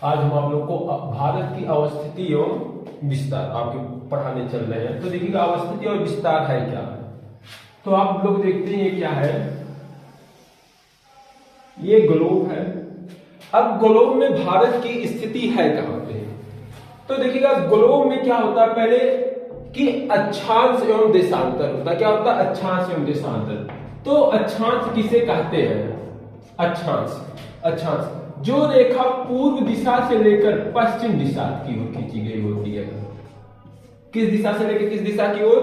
आज हम आप लोग को भारत की अवस्थिति एवं विस्तार आपके पढ़ाने चल रहे हैं। तो देखिएगा अवस्थिति और विस्तार है क्या। तो आप लोग देखते हैं ये क्या है, ये ग्लोब है। अब ग्लोब में भारत की स्थिति है कहां पे। तो देखिएगा ग्लोब में क्या होता है पहले कि अक्षांश एवं देशांतर होता है। क्या होता है? अक्षांश एवं देशांतर। तो अक्षांश किसे कहते हैं? अक्षांश जो रेखा पूर्व दिशा से लेकर पश्चिम दिशा की ओर खींची गई होती है। किस दिशा से लेकर किस दिशा की ओर?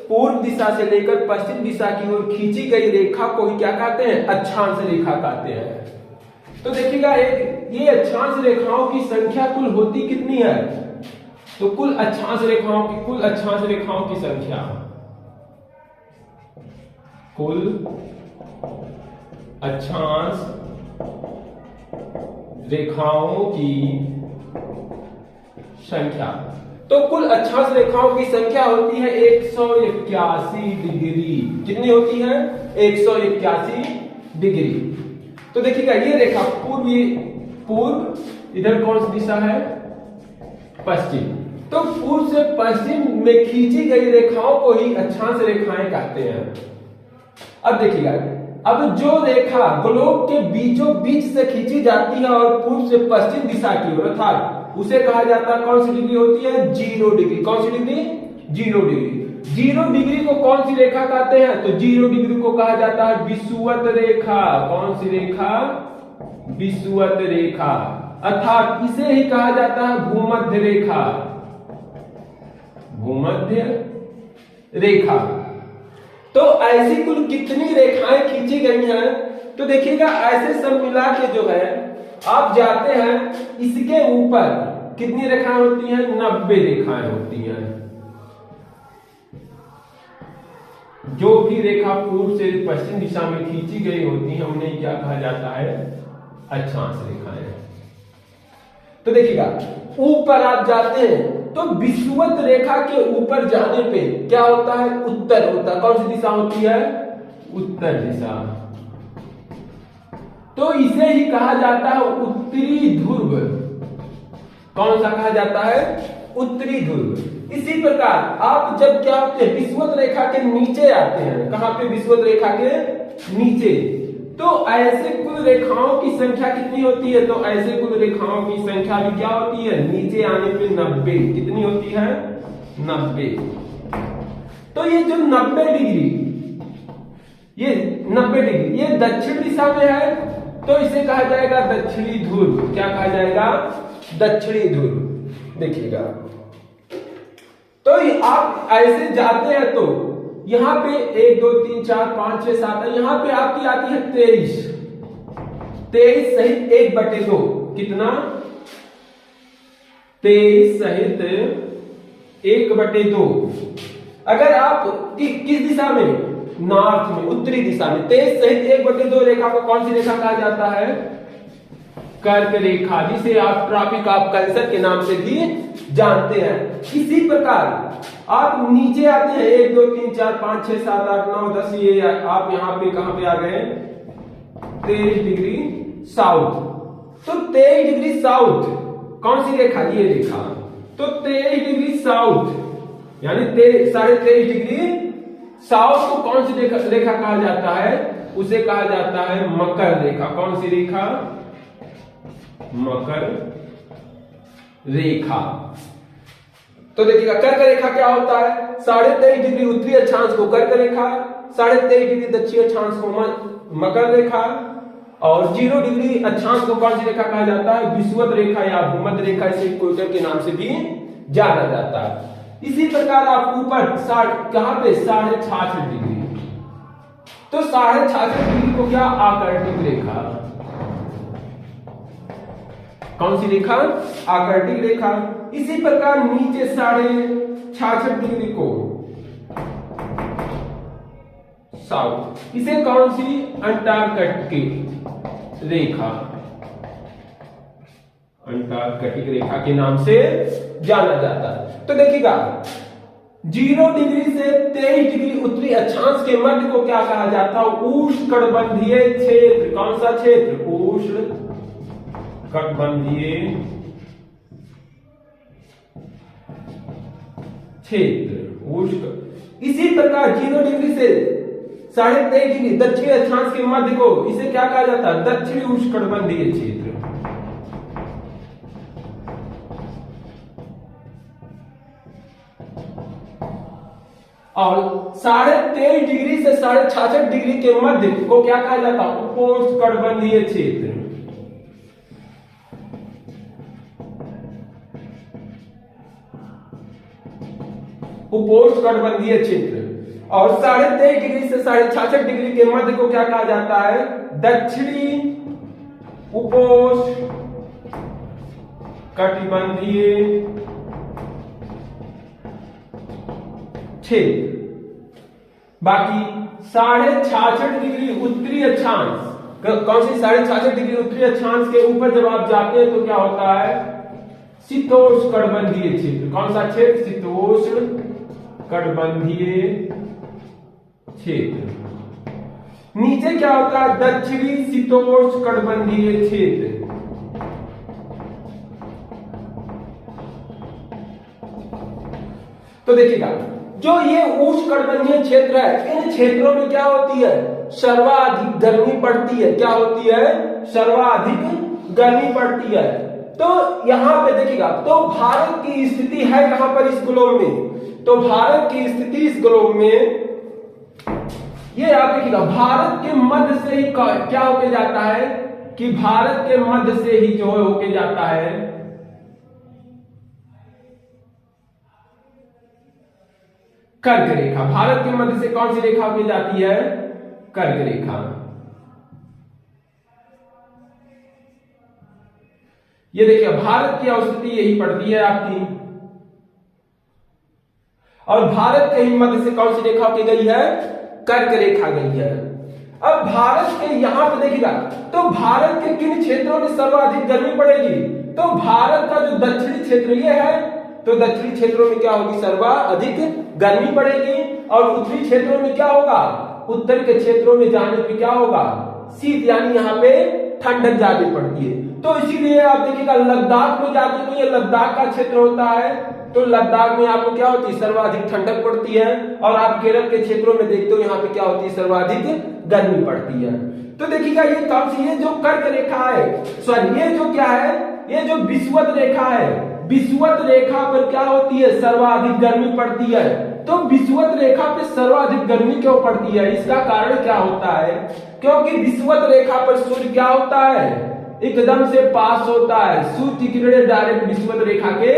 पूर्व दिशा से लेकर पश्चिम दिशा की ओर खींची गई रेखा को ही क्या कहते हैं? अक्षांश रेखा कहते हैं। तो देखिएगा ये अक्षांश रेखाओं की संख्या कुल होती कितनी है? तो कुल अक्षांश रेखाओं की संख्या, कुल अक्षांश रेखाओं की संख्या, तो कुल अक्षांश रेखाओं की संख्या होती है 181 डिग्री। कितनी होती है? 181 डिग्री। तो देखिएगा ये रेखा पूर्व इधर कौन सी दिशा है? पश्चिम। तो पूर्व से पश्चिम में खींची गई रेखाओं को ही अक्षांश रेखाएं कहते हैं। अब देखिएगा, अब जो रेखा ग्लोब के बीचों बीच से खींची जाती है और पूर्व से पश्चिम दिशा की ओर अर्थात उसे कहा जाता है, कौन सी डिग्री होती है? 0 डिग्री। कौन सी डिग्री? 0 डिग्री। 0 डिग्री को कौन सी रेखा कहते हैं? तो 0 डिग्री को कहा जाता है विषुवत रेखा। कौन सी रेखा? विषुवत रेखा। अर्थात इसे ही कहा जाता है भूमध्य रेखा। भूमध्य रेखा। तो ऐसी कुल कितनी रेखाएं खींची गई हैं? तो देखिएगा ऐसे सब मिला के जो है आप जाते हैं, इसके ऊपर कितनी रेखाएं होती हैं? 90 रेखाएं होती हैं। जो भी रेखा पूर्व से पश्चिम दिशा में खींची गई होती है उन्हें क्या कहा जाता है? अक्षांश रेखाएं। तो देखिएगा ऊपर आप जाते हैं तो विषुवत रेखा के ऊपर जाने पे क्या होता है? उत्तर होता है। कौन सी दिशा होती है? उत्तर दिशा। तो इसे ही कहा जाता है उत्तरी ध्रुव। कौन सा कहा जाता है? उत्तरी ध्रुव। इसी प्रकार आप जब क्या होते हैं? विषुवत रेखा के नीचे आते हैं। कहां पे? विषुवत रेखा के नीचे। तो ऐसे कुल रेखाओं की संख्या कितनी होती है? तो ऐसे कुल रेखाओं की संख्या भी क्या होती है? नीचे आने पे 90। कितनी होती है? 90। तो ये जो 90 डिग्री, ये 90 डिग्री ये दक्षिण दिशा में है, तो इसे कहा जाएगा दक्षिणी ध्रुव। क्या कहा जाएगा? दक्षिणी ध्रुव। देखिएगा तो आप ऐसे जाते हैं तो यहां पे 1 2 3 4 5 6 7 है। यहां पे आपकी आती है 23 सहित 1/2। कितना? 23 सहित 1/2। अगर आप किस दिशा में? नॉर्थ में, उत्तरी दिशा में। 23 सहित 1/2 रेखा को कौन सी रेखा कहा जाता है? कर्क रेखा, जिसे आप ट्रॉपिक ऑफ कैंसर के नाम से भी जानते हैं। इसी प्रकार आप नीचे आते हैं 1 2 3 4 5 6 7 8 9 10। ये आप यहां पे कहां पे आ गए? 23 डिग्री साउथ। तो 23 डिग्री साउथ कौन सी रेखा? ये रेखा। तो 23 डिग्री साउथ यानी 23.5 डिग्री साउथ को कौन सी रेखा कहा जाता है? उसे कहा जाता है मकर रेखा। कौन सी रेखा? मकर रेखा। तो देखिएगा कर्क रेखा क्या होता है? 23.5 डिग्री उत्तरी अक्षांश को कर्क रेखा, 23.5 डिग्री दक्षिणी अक्षांश को मकर रेखा, और 0 डिग्री अक्षांश को कौन सी रेखा कहा जाता है? विषुवत रेखा या भूमध्य रेखा, इसे इक्वेटर के नाम से भी जाना जाता है। इसी प्रकार आप ऊपर कहां पे? 66.5 डिग्री। तो 66.5 डिग्री को क्या? आकर्षित रेखा। कौन सी रेखा? आकर्षित रेखा। इसी प्रकार नीचे 66.5 डिग्री को साउथ, इसे कौन सी? अंटार्कटिक रेखा। अंटार्कटिक रेखा के नाम से जाना जाता है। तो देखिएगा 0 डिग्री से 23 डिग्री उत्तरी अक्षांश के मध्य को क्या कहा जाता है? उष्णकटिबंधीय क्षेत्र। कौन सा क्षेत्र? उष्णकटिबंधीय क्षेत्र उष्ण। इसी प्रकार 0 डिग्री से 23.5 डिग्री दक्षिणी अक्षांश के मध्य को इसे क्या कहा जाता है? दक्षिणी उष्णकटिबंधीय क्षेत्र। और 23.5 डिग्री से 66.5 डिग्री के मध्य को क्या कहा जाता है? उपोष्णकटिबंधीय क्षेत्र। उपोष्णकटिबंधीय क्षेत्र। और 23.5 डिग्री से 66.5 डिग्री के मध्य को क्या कहा जाता है? दक्षिणी उपोष्णकटिबंधीय क्षेत्र। बाकी 66.5 डिग्री उत्तरी अक्षांश, कौन सी 66.5 डिग्री उत्तरी अक्षांश के ऊपर जब आप जाते हैं तो क्या होता है? शीतोष्णकटिबंधीय क्षेत्र। कौन सा क्षेत्र? शीतोष्णकटिबंधीय क्षेत्र। नीचे क्या होता है? दक्षिणी शीतोष्णकटिबंधीय क्षेत्र। तो देखिएगा, जो ये उष्णकटिबंधीय क्षेत्र है, इन क्षेत्रों में क्या होती है? सर्वाधिक गर्मी पड़ती है। क्या होती है? सर्वाधिक गर्मी पड़ती है। तो यहां पे देखिएगा, तो भारत की स्थिति है कहां पर इस ग्लोब में? तो भारत की स्थिति इस ग्लोब में ये आप देखिएगा, भारत के मध्य से ही क्या होके जाता है कि भारत के मध्य से ही जो है होके जाता है कर्क रेखा। भारत के मध्य से कौन सी रेखा होके जाती है? कर्क रेखा। ये देखिए, भारत की अवस्थिति यही पड़ती है आपकी, और भारत के ही मध्य से कौन सी रेखा होके गई है? कर्क रेखा गई है। अब भारत के यहां पे देखिएगा, तो भारत के किन क्षेत्रों में सर्वाधिक गर्मी पड़ेगी? तो भारत का जो दक्षिणी क्षेत्र ये है, तो दक्षिणी क्षेत्रों में क्या होगी? सर्वाधिक गर्मी पड़ेगी। और उत्तरी क्षेत्रों में क्या होगा? उत्तर के क्षेत्रों में जाने पे क्या होगा? शीत, यानी यहाँ पे ठंडक ज्यादा पड़ती है। तो इसीलिए आप देखिएगा, लद्दाख में जाते तो ये लद्दाख का क्षेत्र होता है, तो लद्दाख में आपको क्या होती है? सर्वाधिक ठंडक पड़ती है। और आप केरल के क्षेत्रों में देखते हो, यहाँ पे क्या होती है? सर्वाधिक गर्मी पड़ती है। तो देखिएगा, ये कौन सी? ये जो कर्क रेखा है, सॉरी, ये जो क्या है? ये जो विषुवत रेखा है, विषुवत रेखा पर क्या होती है? सर्वाधिक गर्मी पड़ती है। तो विषुवत रेखा पे सर्वाधिक गर्मी क्यों पड़ती है? इसका कारण क्या होता है? क्योंकि विषुवत रेखा पर सूर्य क्या होता है? एकदम से पास होता है। सूर्य की किरणें डायरेक्ट विषुवत रेखा के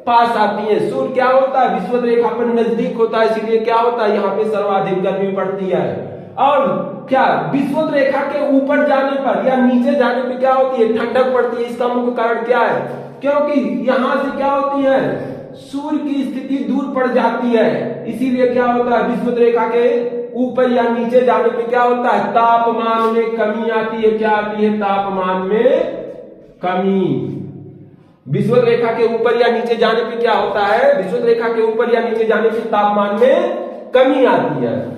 पास आती है। सूर्य क्या होता है? विषुवत रेखा पर नजदीक होता है, इसलिए क्या होता है? यहाँ पे सर्वाधिक गर्मी पड़ती है। और क्या विषुवत रेखा के ऊपर जाने पर या नीचे जाने पर क्या होती है? ठंडक पड़ती है। इसका मुख्य कारण क्या है? क्योंकि यहां से क्या होती है? सूर्य की स्थिति दूर पड़ जाती है, इसीलिए क्या होता है? विषुवत रेखा के ऊपर या नीचे जाने पे क्या होता है? तापमान में कमी आती है। क्या आती है? तापमान में कमी। विषुवत रेखा के ऊपर या नीचे जाने पे क्या होता है? विषुवत रेखा के ऊपर या नीचे जाने पे तापमान में कमी आती है।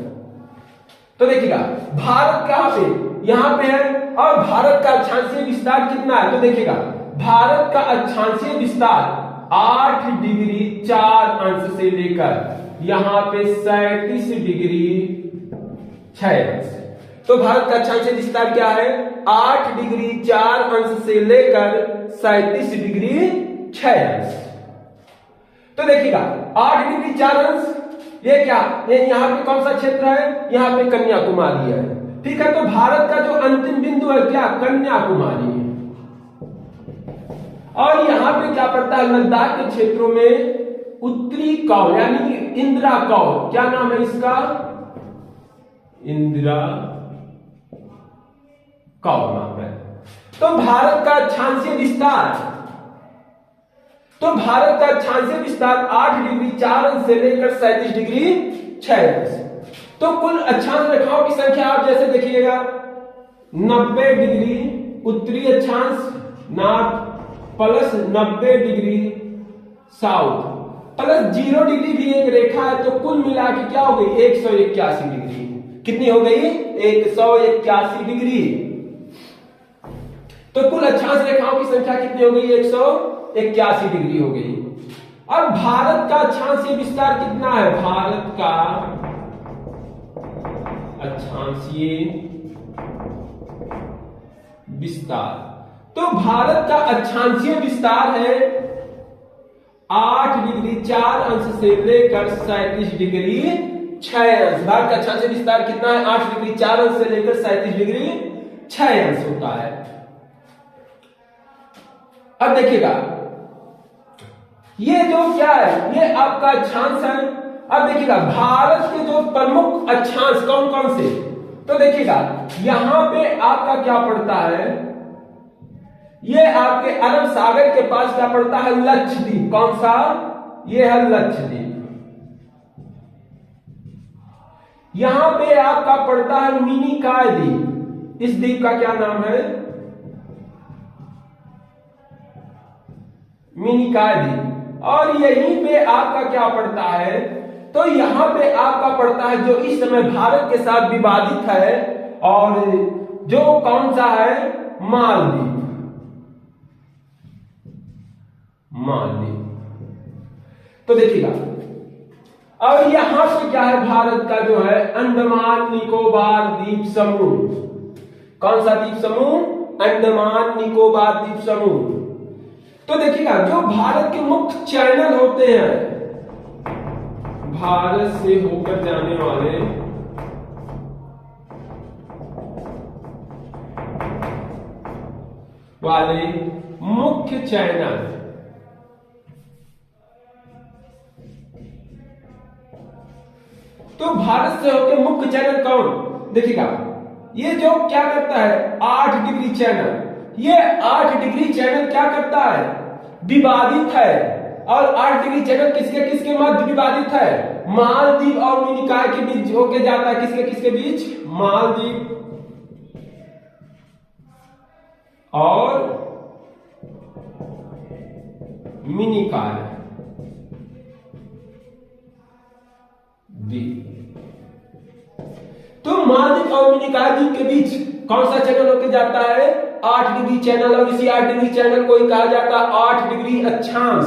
तो देखिएगा, भारत कहां पे? यहां पे है। और भारत का अक्षांशीय विस्तार कितना है? तो देखिएगा, भारत का अक्षांशीय विस्तार 8 डिग्री 4 अंश से लेकर यहां पे 37 डिग्री 6 अंश। तो भारत का अक्षांशीय विस्तार क्या है? 8 डिग्री 4 अंश से लेकर 37 डिग्री 6 अंश। तो देखिएगा, 8 डिग्री 4 अंश, ये क्या? ये यहाँ पे कौन सा क्षेत्र है? यहाँ पे कन्याकुमारी है। ठीक है, तो भारत का जो अंतिम बिंदु है क्या? कन्याकुमारी। और यहां पे क्या पड़ता है? लद्दाख के क्षेत्रों में उत्तरी कौल, यानी इंदिरा कौल। क्या नाम है इसका? इंदिरा कौल नाम है। तो भारत का अक्षांशीय विस्तार, तो भारत का अक्षांशीय विस्तार 8 डिग्री 4 अंश से लेकर 37 डिग्री 6 अंश। तो कुल अक्षांश रेखाओं की संख्या आप जैसे देखिएगा, 90 डिग्री उत्तरी अक्षांश north plus 90 degree south plus 0 degree भी एक रेखा है। तो कुल मिला के क्या हो गई? 181 डिग्री। कितनी हो गई? 181 डिग्री। तो कुल अक्षांश रेखाओं की संख्या कितनी हो गई? 181 डिग्री हो गई। और भारत का अक्षांशीय विस्तार कितना है? भारत का अक्षांशीय विस्तार, तो भारत का अक्षांशीय विस्तार है 8 डिग्री 4 अंश से लेकर 37 डिग्री 6 अंश। भारत का अक्षांशीय विस्तार कितना है? 8 डिग्री 4 अंश से लेकर 37 डिग्री 6 अंश होता है। अब देखिएगा, ये जो क्या है, ये आपका अक्षांश है। अब देखिएगा भारत के जो प्रमुख अक्षांश कौन कौन से, तो देखिएगा यहां पे आपका क्या पड़ता है, ये आपके अरब सागर के पास क्या पड़ता है? लक्षद्वीप। कौन सा? ये है लक्षद्वीप। यहां पे आपका पड़ता है मिनिकॉय द्वीप। इस द्वीप का क्या नाम है? मिनिकॉय द्वीप। और यहीं पे आपका क्या पड़ता है, तो यहां पे आपका पड़ता है जो इस समय भारत के साथ विवादित है, और जो कौन सा है? मालदीव। मालदीव। तो देखिएगा, और यहां पे क्या है? भारत का जो है अंडमान निकोबार द्वीप समूह। कौन सा द्वीप समूह? अंडमान निकोबार द्वीप समूह। तो देखिएगा जो भारत के मुख्य चैनल होते हैं, भारत से होकर जाने वाले मुख्य चैनल, तो भारत से होकर मुख्य चैनल कौन? देखिएगा ये जो क्या करता है 8 डिग्री चैनल, ये 8 डिग्री चैनल क्या करता है? विवादित है। और 8 डिग्री चैनल किसके किसके मध्य विवादित है? मालदीव और मिनिकॉय के बीच होके जाता है। किसके किसके बीच? मालदीव और मिनिकॉय द्वीप। तो मालदीव और मिनिकॉय द्वीप के बीच कौन सा चैनल होके जाता है? 8 डिग्री चैनल। और इसी 8 डिग्री चैनल को ही कहा जाता है 8 डिग्री अक्षांश।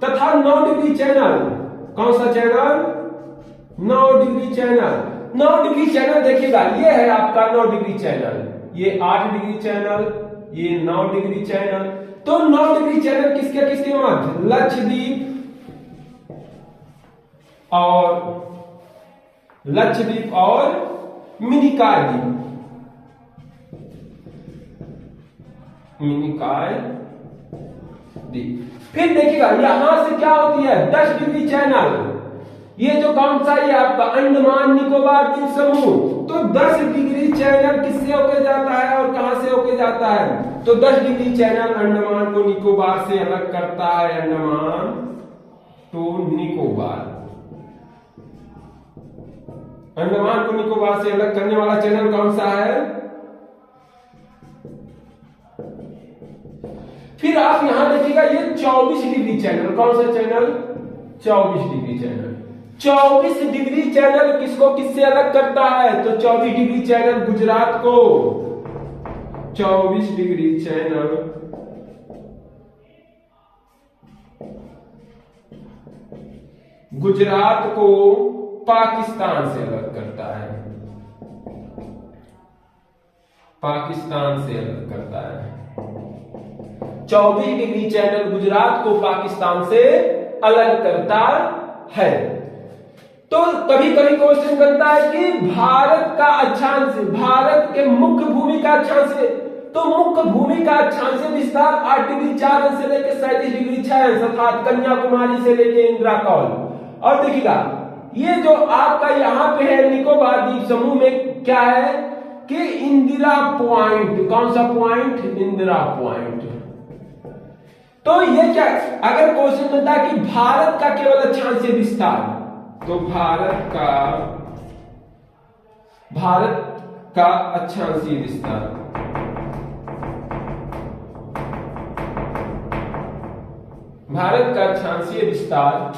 तथा 9 डिग्री चैनल, कौन सा channel? 9 degree channel. 9 degree channel देखिएगा, ये है आपका 9 डिग्री चैनल। ये 8 डिग्री चैनल, ये 9 डिग्री चैनल। तो 9 डिग्री चैनल किसके किसके मध्य? लक्षद्वीप और मिनिकॉय द्वीप। मिनिकॉय द्वीप। फिर देखिएगा यहां से क्या होती है 10 डिग्री चैनल। ये जो कौन सा? ये आपका अंडमान निकोबार द्वीप समूह। तो 10 डिग्री चैनल किससे होके जाता है और कहां से होके जाता है? तो 10 डिग्री चैनल अंडमान को निकोबार से अलग करता है। अंडमान टू निकोबार। अंडमान को निकोबार से अलग करने वाला चैनल कौन सा है? फिर आप यहां देखिएगा ये 24 डिग्री चैनल। कौन सा channel? 24 degree channel. 24 degree channel किसको किससे अलग करता है? तो 24 डिग्री चैनल गुजरात को, 24 डिग्री चैनल गुजरात को पाकिस्तान से अलग करता है। पाकिस्तान से अलग करता है। 24 डिग्री चैनल गुजरात को पाकिस्तान से अलग करता है। तो कभी कभी क्वेश्चन बनता है कि भारत का अक्षांश, भारत के मुख्य भूमि का अक्षांश, तो मुख्य भूमि का अक्षांश विस्तार 8 डिग्री 4 अंश से लेकर 37 डिग्री 6 अंश, अर्थात कन्याकुमारी से लेकर इंदिरा कौल। और देखिएगा ये जो आपका यहां पे है निकोबार द्वीप समूह में क्या है कि इंदिरा पॉइंट। कौन सा पॉइंट? इंदिरा पॉइंट। तो ये क्या, अगर क्वेश्चन बनता है कि भारत का केवल अक्षांशीय विस्तार, तो भारत का अक्षांशीय विस्तार, भारत का अक्षांशीय विस्तार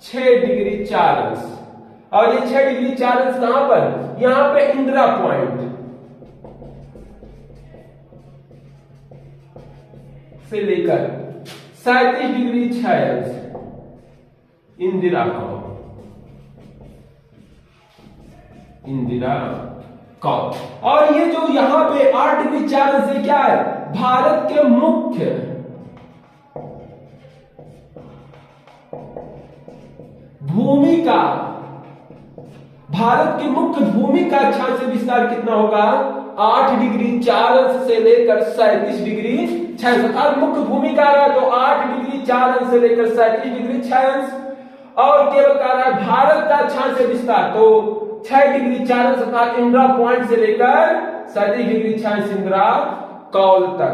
6 डिग्री 4 अंश। और ये 6 डिग्री 4 अंश कहां पर? यहां पे इंदिरा पॉइंट से लेकर 37 डिग्री 6 अंश, इंदिरा कौर, इंदिरा कौर। और ये जो यहां पे 8 डिग्री 4 अंश से क्या है, भारत के मुख्य भूमिका, भारत की मुख्य भूमि का अक्षांश विस्तार कितना होगा, 8 डिग्री 4 अंश से लेकर 37 डिग्री 6 अंश। अर्थात मुख्य भूमि का रहा तो 8 डिग्री 4 अंश से लेकर 37 डिग्री 6 अंश, और केवल कह रहा है भारत का अक्षांश विस्तार तो 6 डिग्री 4 अंश, अर्थात इंदिरा पॉइंट से लेकर 37 डिग्री 6 अंश इंदिरा कौल तक।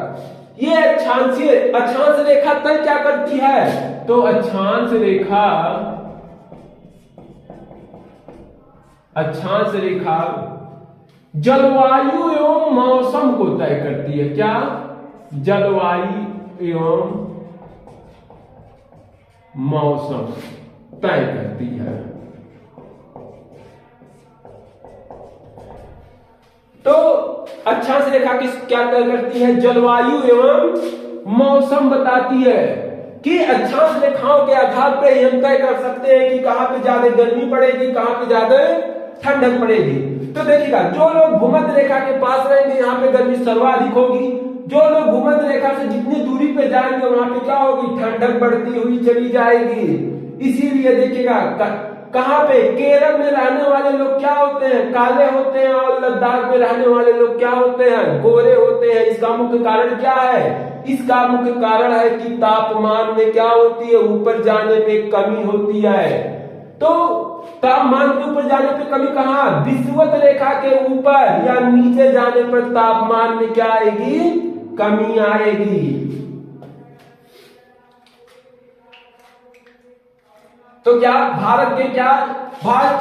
ये अक्षांश रेखा तय क्या करती है, तो अक्षांश रेखा जलवायु एवं मौसम को तय करती है। क्या, जलवायु एवं मौसम तय करती है। तो अक्षांश रेखा किस क्या तय करती है, जलवायु एवं मौसम बताती है कि अक्षांश रेखाओं के आधार पर हम तय कर सकते हैं कि कहां पे ज्यादा गर्मी पड़ेगी, कहां पे ज्यादा ठंडक पड़ेगी। तो देखिएगा, जो लोग भूमध्य रेखा के पास रहेंगे यहाँ पे गर्मी सर्वाधिक होगी, जो लोग भूमध्य रेखा से जितनी दूरी पे जाएंगे वहां पे क्या होगी, ठंडक बढ़ती हुई चली जाएगी। इसीलिए देखिएगा कहां पे, केरल में रहने वाले लोग क्या होते हैं, काले होते हैं, और लद्दाख में रहने वाले लोग क्या होते हैं, गोरे होते हैं। इसका मुख्य कारण क्या है, इसका मुख्य कारण है कि तापमान में क्या होती है, ऊपर जाने पे कमी होती है। तो तापमान के ऊपर जाने पे कमी कहां, विषुवत रेखा के ऊपर या नीचे जाने पर तापमान में क्या आएगी, कमी आएगी। तो क्या भारत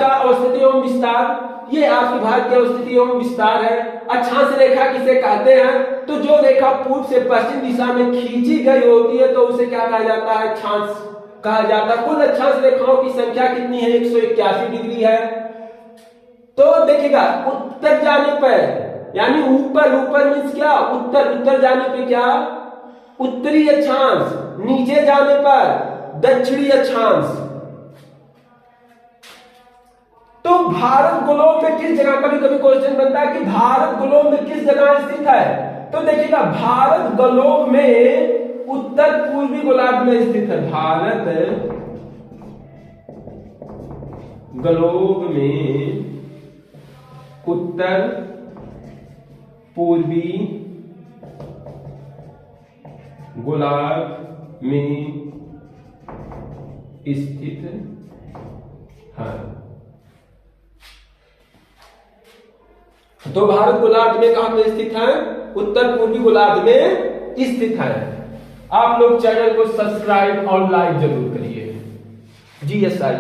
का अवस्थिति एवं विस्तार, ये आपकी भारत की अवस्थिति एवं विस्तार है। अक्षांश रेखा किसे कहते हैं, तो जो रेखा पूर्व से पश्चिम दिशा में खींची गई होती है तो उसे क्या कहा जाता है, अक्षांश कहा जाता है। कुल अक्षांश रेखाओं की संख्या कितनी है, 181 डिग्री है। तो देखिएगा, उत्तर जाने पर यानी ऊपर मीन्स क्या, उत्तर जाने पे क्या, उत्तरी अक्षांश, नीचे जाने पर दक्षिणी अक्षांश। तो भारत गोलोक में किस जगह, कभी कभी क्वेश्चन बनता है कि भारत गोलोक में किस जगह स्थित है, तो देखिएगा भारत गोलोक में उत्तर पूर्वी गोलार्ध में स्थित है। भारत गोलोक में उत्तर पूर्वी गोलार्ध में स्थित है। तो भारत गोलार्ध में कहां पे स्थित है, उत्तर पूर्वी गोलार्ध में स्थित है। आप लोग चैनल को सब्सक्राइब और लाइक जरूर करिए। GSI